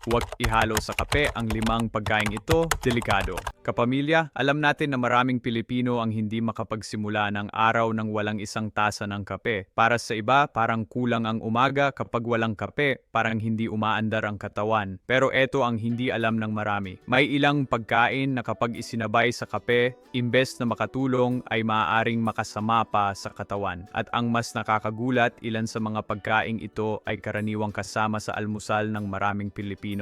Huwag ihalo sa kape ang 5 pagkaing ito, delikado. Kapamilya, alam natin na maraming Pilipino ang hindi makapagsimula ng araw ng walang isang tasa ng kape. Para sa iba, parang kulang ang umaga kapag walang kape, parang hindi umaandar ang katawan. Pero eto ang hindi alam ng marami. May ilang pagkain na kapag isinabay sa kape, imbes na makatulong ay maaaring makasama pa sa katawan. At ang mas nakakagulat, ilan sa mga pagkaing ito ay karaniwang kasama sa almusal ng maraming Pilipino.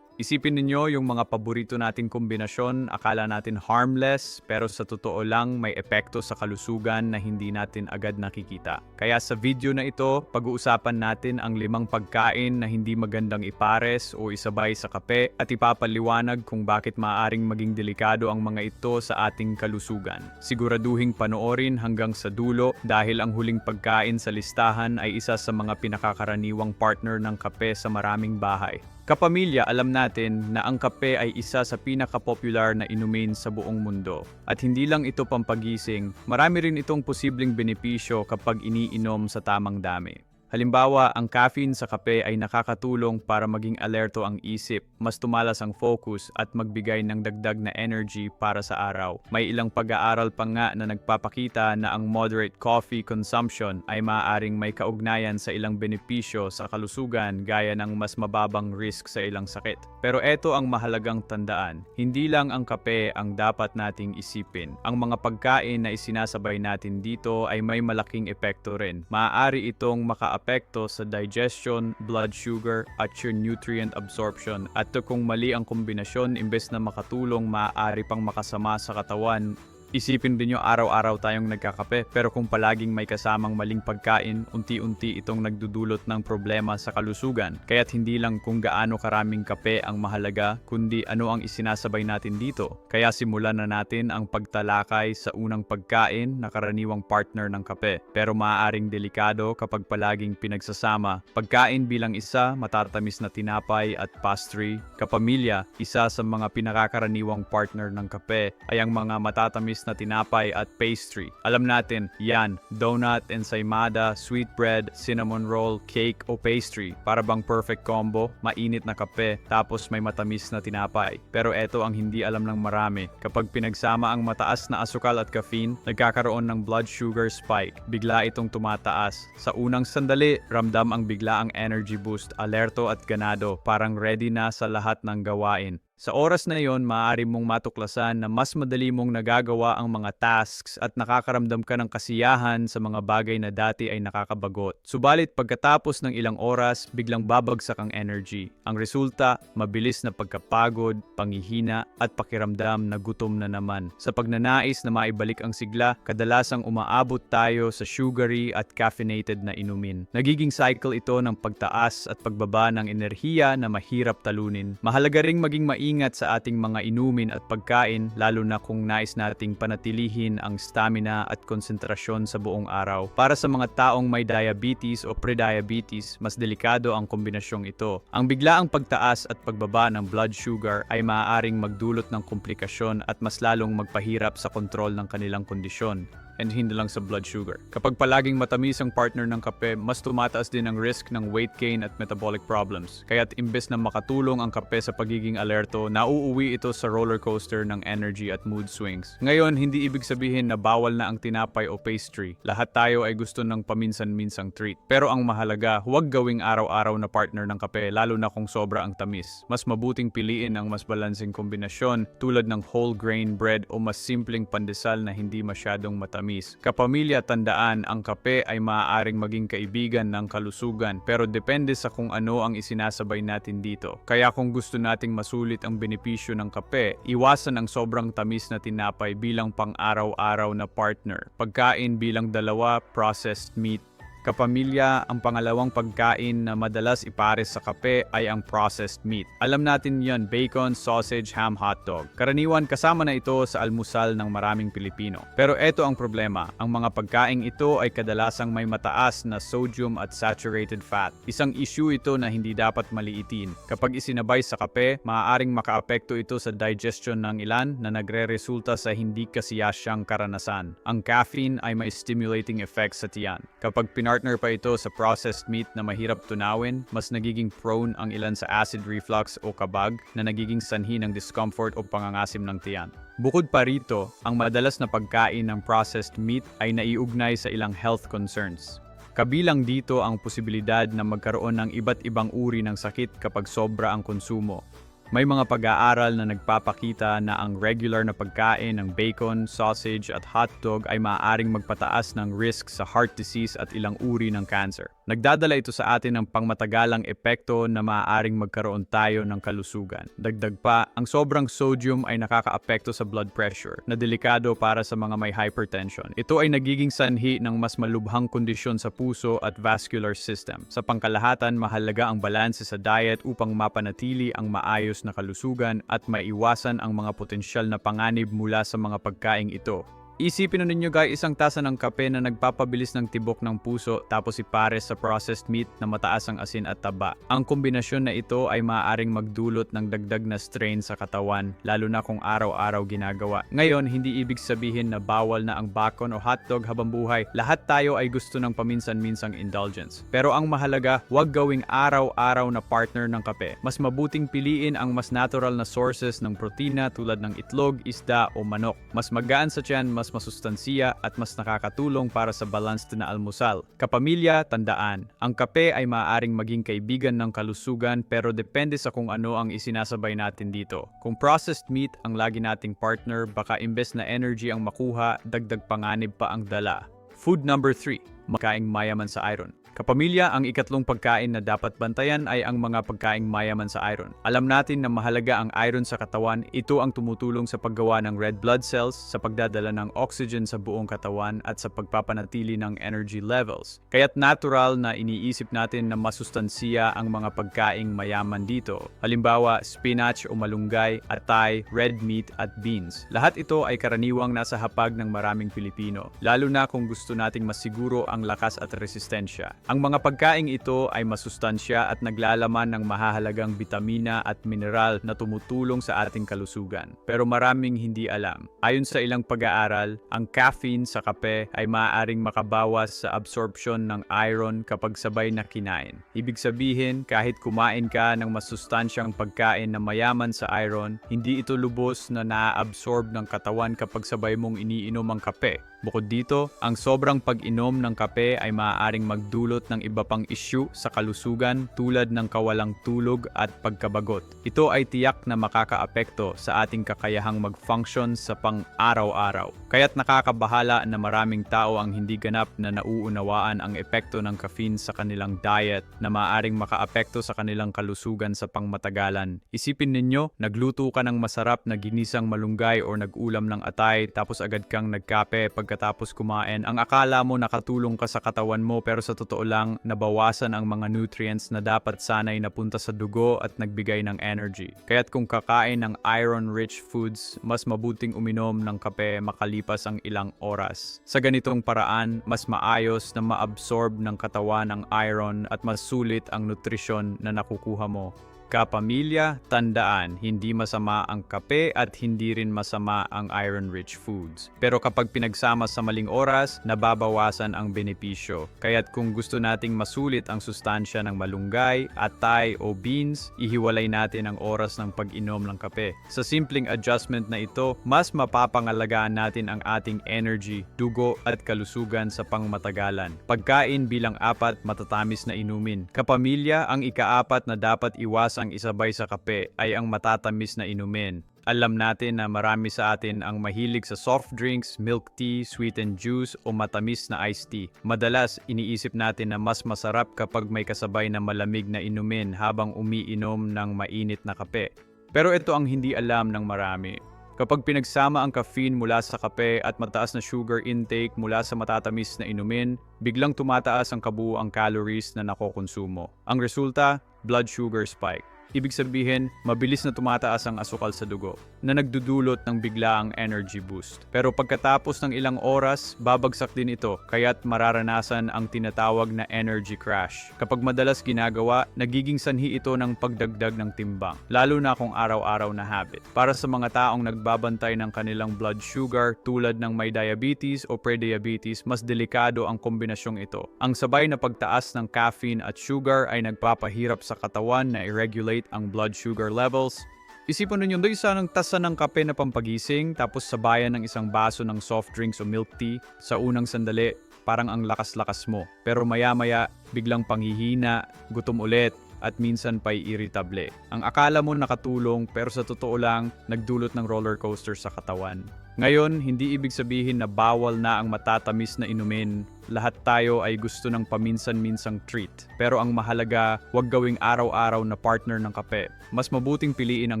Isipin ninyo yung mga paborito nating kombinasyon, akala natin harmless, pero sa totoo lang may epekto sa kalusugan na hindi natin agad nakikita. Kaya sa video na ito, pag-uusapan natin ang 5 pagkain na hindi magandang ipares o isabay sa kape at ipapaliwanag kung bakit maaaring maging delikado ang mga ito sa ating kalusugan. Siguraduhing panoorin hanggang sa dulo dahil ang huling pagkain sa listahan ay isa sa mga pinakakaraniwang partner ng kape sa maraming bahay. Kapamilya, alam natin na ang kape ay isa sa pinaka-popular na inumin sa buong mundo. At hindi lang ito pampagising, marami rin itong posibleng benepisyo kapag iniinom sa tamang dami. Halimbawa, ang caffeine sa kape ay nakakatulong para maging alerto ang isip, mas tumalas ang focus at magbigay ng dagdag na energy para sa araw. May ilang pag-aaral pa nga na nagpapakita na ang moderate coffee consumption ay maaaring may kaugnayan sa ilang benepisyo sa kalusugan gaya ng mas mababang risk sa ilang sakit. Pero eto ang mahalagang tandaan, hindi lang ang kape ang dapat nating isipin. Ang mga pagkain na isinasabay natin dito ay may malaking epekto rin. Maaari itong makaapekto sa digestion, blood sugar, at your nutrient absorption. At kung mali ang kombinasyon, imbes na makatulong, maaari pang makasama sa katawan. Isipin din nyo araw-araw tayong nagkakape pero kung palaging may kasamang maling pagkain, unti-unti itong nagdudulot ng problema sa kalusugan. Kaya't hindi lang kung gaano karaming kape ang mahalaga, kundi ano ang isinasabay natin dito. Kaya simulan na natin ang pagtalakay sa unang pagkain na karaniwang partner ng kape. Pero maaaring delikado kapag palaging pinagsasama. Pagkain bilang isa, matatamis na tinapay at pastry. Kapamilya, isa sa mga pinakakaraniwang partner ng kape ay ang mga matatamis na tinapay at pastry. Alam natin, yan, donut, ensaymada, sweetbread, cinnamon roll, cake o pastry. Para bang perfect combo, mainit na kape, tapos may matamis na tinapay. Pero eto ang hindi alam ng marami. Kapag pinagsama ang mataas na asukal at caffeine, nagkakaroon ng blood sugar spike. Bigla itong tumataas. Sa unang sandali, ramdam ang biglaang energy boost, alerto at ganado, parang ready na sa lahat ng gawain. Sa oras na iyon, maaari mong matuklasan na mas madali mong nagagawa ang mga tasks at nakakaramdam ka ng kasiyahan sa mga bagay na dati ay nakakabagot. Subalit pagkatapos ng ilang oras, biglang babagsak ang energy. Ang resulta, mabilis na pagkapagod, panghihina at pakiramdam na gutom na naman. Sa pagnanais na maibalik ang sigla, kadalasang umaabot tayo sa sugary at caffeinated na inumin. Nagiging cycle ito ng pagtaas at pagbaba ng enerhiya na mahirap talunin. Mahalaga ring maging ingat sa ating mga inumin at pagkain lalo na kung nais nating panatilihin ang stamina at konsentrasyon sa buong araw. Para sa mga taong may diabetes o prediabetes, mas delikado ang kombinasyong ito. Ang biglaang pagtaas at pagbaba ng blood sugar ay maaaring magdulot ng komplikasyon at mas lalong magpahirap sa kontrol ng kanilang kondisyon. And hindi lang sa blood sugar. Kapag palaging matamis ang partner ng kape, mas tumataas din ang risk ng weight gain at metabolic problems. Kaya't imbes na makatulong ang kape sa pagiging alerto, nauuwi ito sa roller coaster ng energy at mood swings. Ngayon, hindi ibig sabihin na bawal na ang tinapay o pastry. Lahat tayo ay gusto ng paminsan-minsang treat. Pero ang mahalaga, huwag gawing araw-araw na partner ng kape, lalo na kung sobra ang tamis. Mas mabuting piliin ang mas balanseng kombinasyon tulad ng whole grain bread o mas simpleng pandesal na hindi masyadong matamis. Kapamilya, tandaan, ang kape ay maaaring maging kaibigan ng kalusugan pero depende sa kung ano ang isinasabay natin dito. Kaya kung gusto nating masulit ang benepisyo ng kape, iwasan ang sobrang tamis na tinapay bilang pang-araw-araw na partner. Pagkain bilang dalawa, processed meat. Kapamilya, ang pangalawang pagkain na madalas ipares sa kape ay ang processed meat. Alam natin yan, bacon, sausage, ham, hotdog. Karaniwan kasama na ito sa almusal ng maraming Pilipino. Pero eto ang problema, ang mga pagkaing ito ay kadalasang may mataas na sodium at saturated fat. Isang issue ito na hindi dapat maliitin. Kapag isinabay sa kape, maaaring makaapekto ito sa digestion ng ilan na nagre-resulta sa hindi kasiyasyang karanasan. Ang caffeine ay may stimulating effects sa tiyan. Kapag partner pa ito sa processed meat na mahirap tunawin, mas nagiging prone ang ilan sa acid reflux o kabag na nagiging sanhi ng discomfort o pangangasim ng tiyan. Bukod pa rito, ang madalas na pagkain ng processed meat ay naiugnay sa ilang health concerns. Kabilang dito ang posibilidad na magkaroon ng iba't ibang uri ng sakit kapag sobra ang konsumo. May mga pag-aaral na nagpapakita na ang regular na pagkain ng bacon, sausage at hotdog ay maaaring magpataas ng risk sa heart disease at ilang uri ng cancer. Nagdadala ito sa atin ng pangmatagalang epekto na maaaring magkaroon tayo ng kalusugan. Dagdag pa, ang sobrang sodium ay nakakaapekto sa blood pressure, na delikado para sa mga may hypertension. Ito ay nagiging sanhi ng mas malubhang kondisyon sa puso at vascular system. Sa pangkalahatan, mahalaga ang balanse sa diet upang mapanatili ang maayos na kalusugan at maiwasan ang mga potensyal na panganib mula sa mga pagkaing ito. Isipin ninyo guys, isang tasa ng kape na nagpapabilis ng tibok ng puso tapos ipares sa processed meat na mataas ang asin at taba. Ang kombinasyon na ito ay maaaring magdulot ng dagdag na strain sa katawan, lalo na kung araw-araw ginagawa. Ngayon, hindi ibig sabihin na bawal na ang bacon o hotdog habang buhay. Lahat tayo ay gusto ng paminsan-minsang indulgence. Pero ang mahalaga, huwag gawing araw-araw na partner ng kape. Mas mabuting piliin ang mas natural na sources ng protina tulad ng itlog, isda o manok. Mas magaan sa tiyan, mas masustansiya at mas nakakatulong para sa balanced na almusal. Kapamilya, tandaan, ang kape ay maaaring maging kaibigan ng kalusugan pero depende sa kung ano ang isinasabay natin dito. Kung processed meat ang lagi nating partner, baka imbes na energy ang makuha, dagdag panganib pa ang dala. Food number 3, makaing mayaman sa iron. Kapamilya, ang ikatlong pagkain na dapat bantayan ay ang mga pagkaing mayaman sa iron. Alam natin na mahalaga ang iron sa katawan. Ito ang tumutulong sa paggawa ng red blood cells, sa pagdadala ng oxygen sa buong katawan at sa pagpapanatili ng energy levels. Kaya't natural na iniisip natin na masustansiya ang mga pagkaing mayaman dito. Halimbawa, spinach o malunggay, atay, red meat at beans. Lahat ito ay karaniwang nasa hapag ng maraming Pilipino, lalo na kung gusto nating masiguro ang lakas at resistensya. Ang mga pagkaing ito ay masustansya at naglalaman ng mahahalagang bitamina at mineral na tumutulong sa ating kalusugan. Pero maraming hindi alam. Ayon sa ilang pag-aaral, ang caffeine sa kape ay maaaring makabawas sa absorption ng iron kapag sabay na kinain. Ibig sabihin, kahit kumain ka ng masustansyang pagkain na mayaman sa iron, hindi ito lubos na na-absorb ng katawan kapag sabay mong iniinom ang kape. Bukod dito, ang sobrang pag-inom ng kape ay maaaring magdulot ng iba pang issue sa kalusugan tulad ng kawalang tulog at pagkabagot. Ito ay tiyak na makakaapekto sa ating kakayahang mag-function sa pang-araw-araw. Kaya't nakakabahala na maraming tao ang hindi ganap na nauunawaan ang epekto ng caffeine sa kanilang diet na maaaring makaapekto sa kanilang kalusugan sa pangmatagalan. Isipin ninyo, nagluto ka ng masarap na ginisang malunggay o nag-ulam ng atay tapos agad kang nagkape pagkatapos kumain. Ang akala mo nakatulong ka sa katawan mo pero sa totoo lang nabawasan ang mga nutrients na dapat sanay napunta sa dugo at nagbigay ng energy. Kaya't kung kakain ng iron-rich foods, mas mabuting uminom ng kape makalipas ang ilang oras. Sa ganitong paraan, mas maayos na maabsorb ng katawan ang iron at mas sulit ang nutrisyon na nakukuha mo. Kapamilya, tandaan, hindi masama ang kape at hindi rin masama ang iron-rich foods. Pero kapag pinagsama sa maling oras, nababawasan ang benepisyo. Kaya't kung gusto nating masulit ang sustansya ng malunggay, atay o beans, ihiwalay natin ang oras ng pag-inom ng kape. Sa simpleng adjustment na ito, mas mapapangalagaan natin ang ating energy, dugo at kalusugan sa pangmatagalan. Pagkain bilang 4 matatamis na inumin. Kapamilya, ang ika-4 na dapat iwasan ang isabay sa kape ay ang matatamis na inumin. Alam natin na marami sa atin ang mahilig sa soft drinks, milk tea, sweetened juice o matamis na iced tea. Madalas, iniisip natin na mas masarap kapag may kasabay na malamig na inumin habang umiinom ng mainit na kape. Pero ito ang hindi alam ng marami. Kapag pinagsama ang caffeine mula sa kape at mataas na sugar intake mula sa matatamis na inumin, biglang tumataas ang kabuuang calories na nakokonsumo. Ang resulta, blood sugar spike. ibig sabihin mabilis na tumataas ang asukal sa dugo, na nagdudulot ng biglaang energy boost. Pero pagkatapos ng ilang oras, babagsak din ito, kaya't mararanasan ang tinatawag na energy crash. Kapag madalas ginagawa, nagiging sanhi ito ng pagdagdag ng timbang, lalo na kung araw-araw na habit. Para sa mga taong nagbabantay ng kanilang blood sugar tulad ng may diabetes o prediabetes, mas delikado ang kombinasyong ito. Ang sabay na pagtaas ng caffeine at sugar ay nagpapahirap sa katawan na i-regulate ang blood sugar levels. Isipin ninyo, doon isa ng tasa ng kape na pampagising, tapos sabayan ng isang baso ng soft drinks o milk tea. Sa unang sandali, parang ang lakas-lakas mo. Pero maya-maya, biglang panghihina, gutom ulit, at minsan pa'y irritable. Ang akala mo nakatulong, pero sa totoo lang, nagdulot ng roller coaster sa katawan. Ngayon, hindi ibig sabihin na bawal na ang matatamis na inumin. Lahat tayo ay gusto ng paminsan-minsang treat. Pero ang mahalaga, huwag gawing araw-araw na partner ng kape. Mas mabuting piliin ang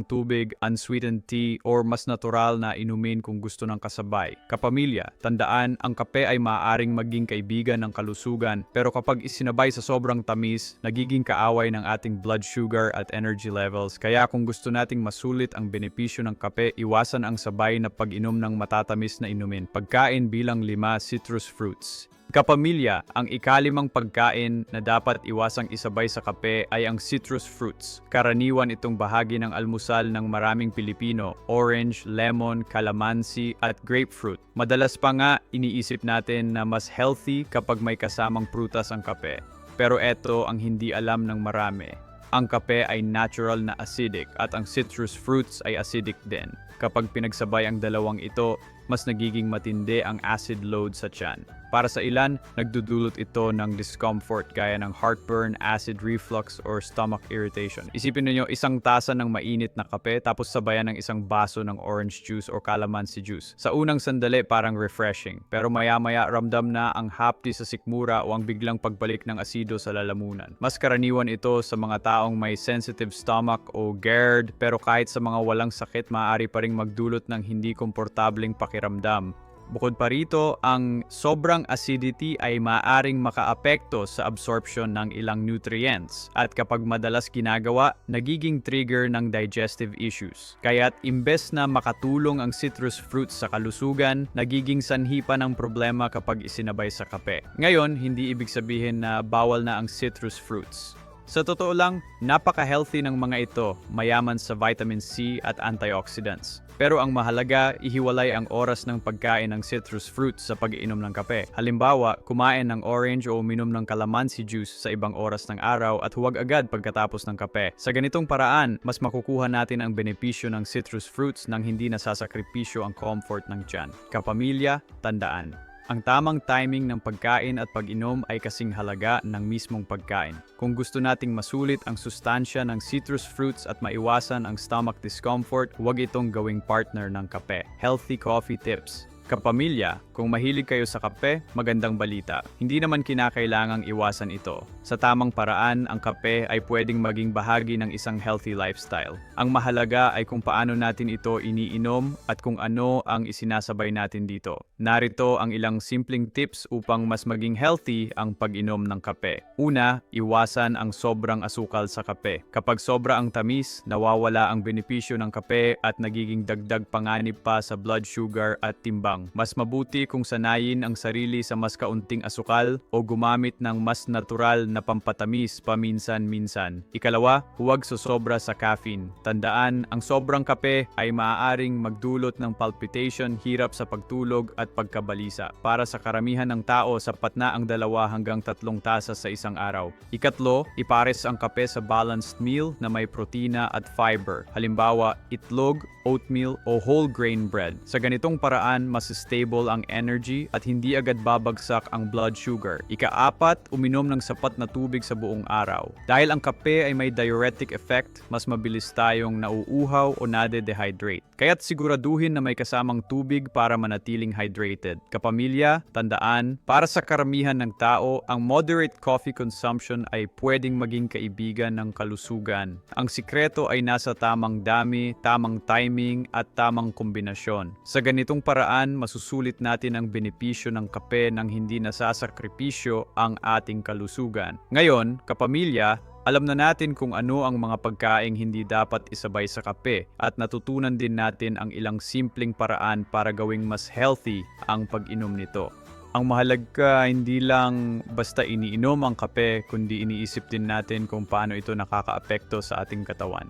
tubig, unsweetened tea, or mas natural na inumin kung gusto ng kasabay. Kapamilya, tandaan, ang kape ay maaaring maging kaibigan ng kalusugan. Pero kapag isinabay sa sobrang tamis, nagiging kaaway ng ating blood sugar at energy levels. Kaya kung gusto nating masulit ang benepisyo ng kape, iwasan ang sabay na pag-inom ng matatamis na inumin. Pagkain bilang 5 citrus fruits. Kapamilya, ang ikalimang pagkain na dapat iwasang isabay sa kape ay ang citrus fruits. Karaniwan itong bahagi ng almusal ng maraming Pilipino, orange, lemon, calamansi at grapefruit. Madalas pa nga iniisip natin na mas healthy kapag may kasamang prutas ang kape. Pero eto ang hindi alam ng marami. Ang kape ay natural na acidic at ang citrus fruits ay acidic din. Kapag pinagsabay ang dalawang ito, mas nagiging matindi ang acid load sa tiyan. Para sa ilan, nagdudulot ito ng discomfort gaya ng heartburn, acid reflux, or stomach irritation. Isipin niyo isang tasa ng mainit na kape tapos sabayan ng isang baso ng orange juice o calamansi juice. Sa unang sandali parang refreshing, pero maya-maya ramdam na ang hapdi sa sikmura o ang biglang pagbalik ng asido sa lalamunan. Mas karaniwan ito sa mga taong may sensitive stomach o GERD, pero kahit sa mga walang sakit, maaari pa ring magdulot ng hindi komportableng pakiramdam. Bukod pa rito, ang sobrang acidity ay maaaring makaapekto sa absorption ng ilang nutrients at kapag madalas ginagawa, nagiging trigger ng digestive issues. Kaya't imbes na makatulong ang citrus fruits sa kalusugan, nagiging sanhi pa ng problema kapag isinabay sa kape. Ngayon, hindi ibig sabihin na bawal na ang citrus fruits. Sa totoo lang, napaka-healthy ng mga ito, mayaman sa vitamin C at antioxidants. Pero ang mahalaga, ihiwalay ang oras ng pagkain ng citrus fruits sa pag-iinom ng kape. Halimbawa, kumain ng orange o uminom ng calamansi juice sa ibang oras ng araw at huwag agad pagkatapos ng kape. Sa ganitong paraan, mas makukuha natin ang benepisyo ng citrus fruits nang hindi nasasakripisyo ang comfort ng tiyan. Kapamilya, tandaan. Ang tamang timing ng pagkain at pag-inom ay kasing halaga ng mismong pagkain. Kung gusto nating masulit ang sustansya ng citrus fruits at maiwasan ang stomach discomfort, huwag itong gawing partner ng kape. Healthy coffee tips. Kapamilya, kung mahilig kayo sa kape, magandang balita. Hindi naman kinakailangang iwasan ito. Sa tamang paraan, ang kape ay pwedeng maging bahagi ng isang healthy lifestyle. Ang mahalaga ay kung paano natin ito iniinom at kung ano ang isinasabay natin dito. Narito ang ilang simpleng tips upang mas maging healthy ang pag-inom ng kape. Una, iwasan ang sobrang asukal sa kape. Kapag sobra ang tamis, nawawala ang benepisyo ng kape at nagiging dagdag panganib pa sa blood sugar at timbang. Mas mabuti kung sanayin ang sarili sa mas kaunting asukal o gumamit ng mas natural na pampatamis paminsan-minsan. Ikalawa, huwag sosobra sa caffeine. Tandaan, ang sobrang kape ay maaaring magdulot ng palpitation, hirap sa pagtulog at pagkabalisa. Para sa karamihan ng tao, sapat na ang 2 hanggang 3 tasa sa isang araw. Ikatlo, ipares ang kape sa balanced meal na may protina at fiber. Halimbawa, itlog, oatmeal o whole grain bread. Sa ganitong paraan, mas stable ang energy at hindi agad babagsak ang blood sugar. Ika-4, uminom ng sapat na tubig sa buong araw. Dahil ang kape ay may diuretic effect, mas mabilis tayong nauuhaw o nade-dehydrate. Kaya't siguraduhin na may kasamang tubig para manatiling hydrated. Kapamilya, tandaan, para sa karamihan ng tao, ang moderate coffee consumption ay pwedeng maging kaibigan ng kalusugan. Ang sikreto ay nasa tamang dami, tamang timing at tamang kombinasyon. Sa ganitong paraan, masusulit natin ang benepisyo ng kape nang hindi nasasakripisyo ang ating kalusugan. Ngayon, kapamilya, Alam na natin kung ano ang mga pagkaing hindi dapat isabay sa kape at natutunan din natin ang ilang simpleng paraan para gawing mas healthy ang pag-inom nito. Ang mahalaga hindi lang basta iniinom ang kape kundi iniisip din natin kung paano ito nakakaapekto sa ating katawan.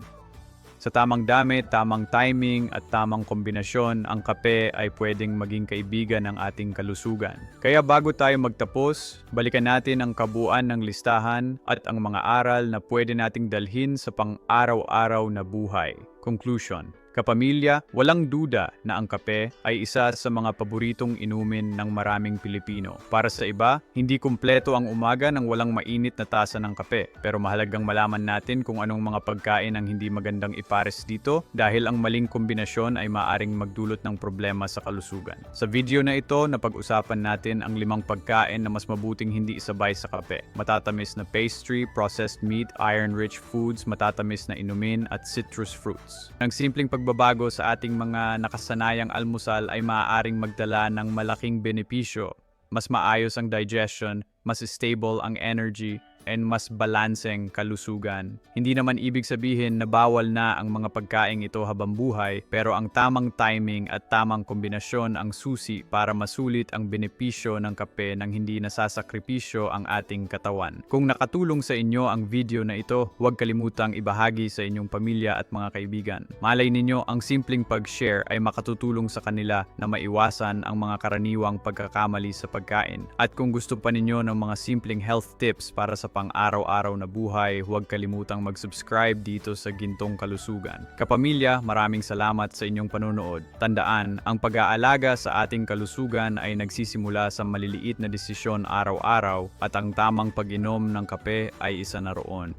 Sa tamang dami, tamang timing at tamang kombinasyon, ang kape ay pwedeng maging kaibigan ng ating kalusugan. Kaya bago tayo magtapos, balikan natin ang kabuuan ng listahan at ang mga aral na pwede nating dalhin sa pang-araw-araw na buhay. Conclusion. Kapamilya, walang duda na ang kape ay isa sa mga paboritong inumin ng maraming Pilipino. Para sa iba, hindi kumpleto ang umaga nang walang mainit na tasa ng kape. Pero mahalagang malaman natin kung anong mga pagkain ang hindi magandang ipares dito dahil ang maling kombinasyon ay maaring magdulot ng problema sa kalusugan. Sa video na ito, napag-usapan natin ang 5 pagkain na mas mabuting hindi isabay sa kape. Matatamis na pastry, processed meat, iron-rich foods, matatamis na inumin at citrus fruits. Ang simpleng pagbabago sa ating mga nakasanayang almusal ay maaaring magdala ng malaking benepisyo. Mas maayos ang digestion, mas stable ang energy, and mas balanseng kalusugan. Hindi naman ibig sabihin na bawal na ang mga pagkain ito habang buhay, pero ang tamang timing at tamang kombinasyon ang susi para masulit ang benepisyo ng kape nang hindi nasasakripisyo ang ating katawan. Kung nakatulong sa inyo ang video na ito, huwag kalimutang ibahagi sa inyong pamilya at mga kaibigan. Malay ninyo, ang simpleng pag-share ay makatutulong sa kanila na maiwasan ang mga karaniwang pagkakamali sa pagkain. At kung gusto pa ninyo ng mga simpleng health tips para sa pang-araw-araw na buhay, huwag kalimutang mag-subscribe dito sa Gintong Kalusugan. Kapamilya, maraming salamat sa inyong panonood. Tandaan, ang pag-aalaga sa ating kalusugan ay nagsisimula sa maliliit na desisyon araw-araw at ang tamang pag-inom ng kape ay isa na roon.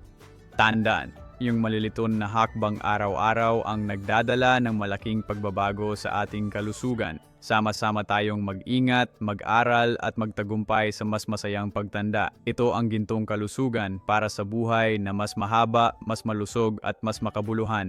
Tandaan, yung maliliton na hakbang araw-araw ang nagdadala ng malaking pagbabago sa ating kalusugan. Sama-sama tayong mag-ingat, mag-aral at magtagumpay sa mas masayang pagtanda. Ito ang Gintong Kalusugan para sa buhay na mas mahaba, mas malusog at mas makabuluhan.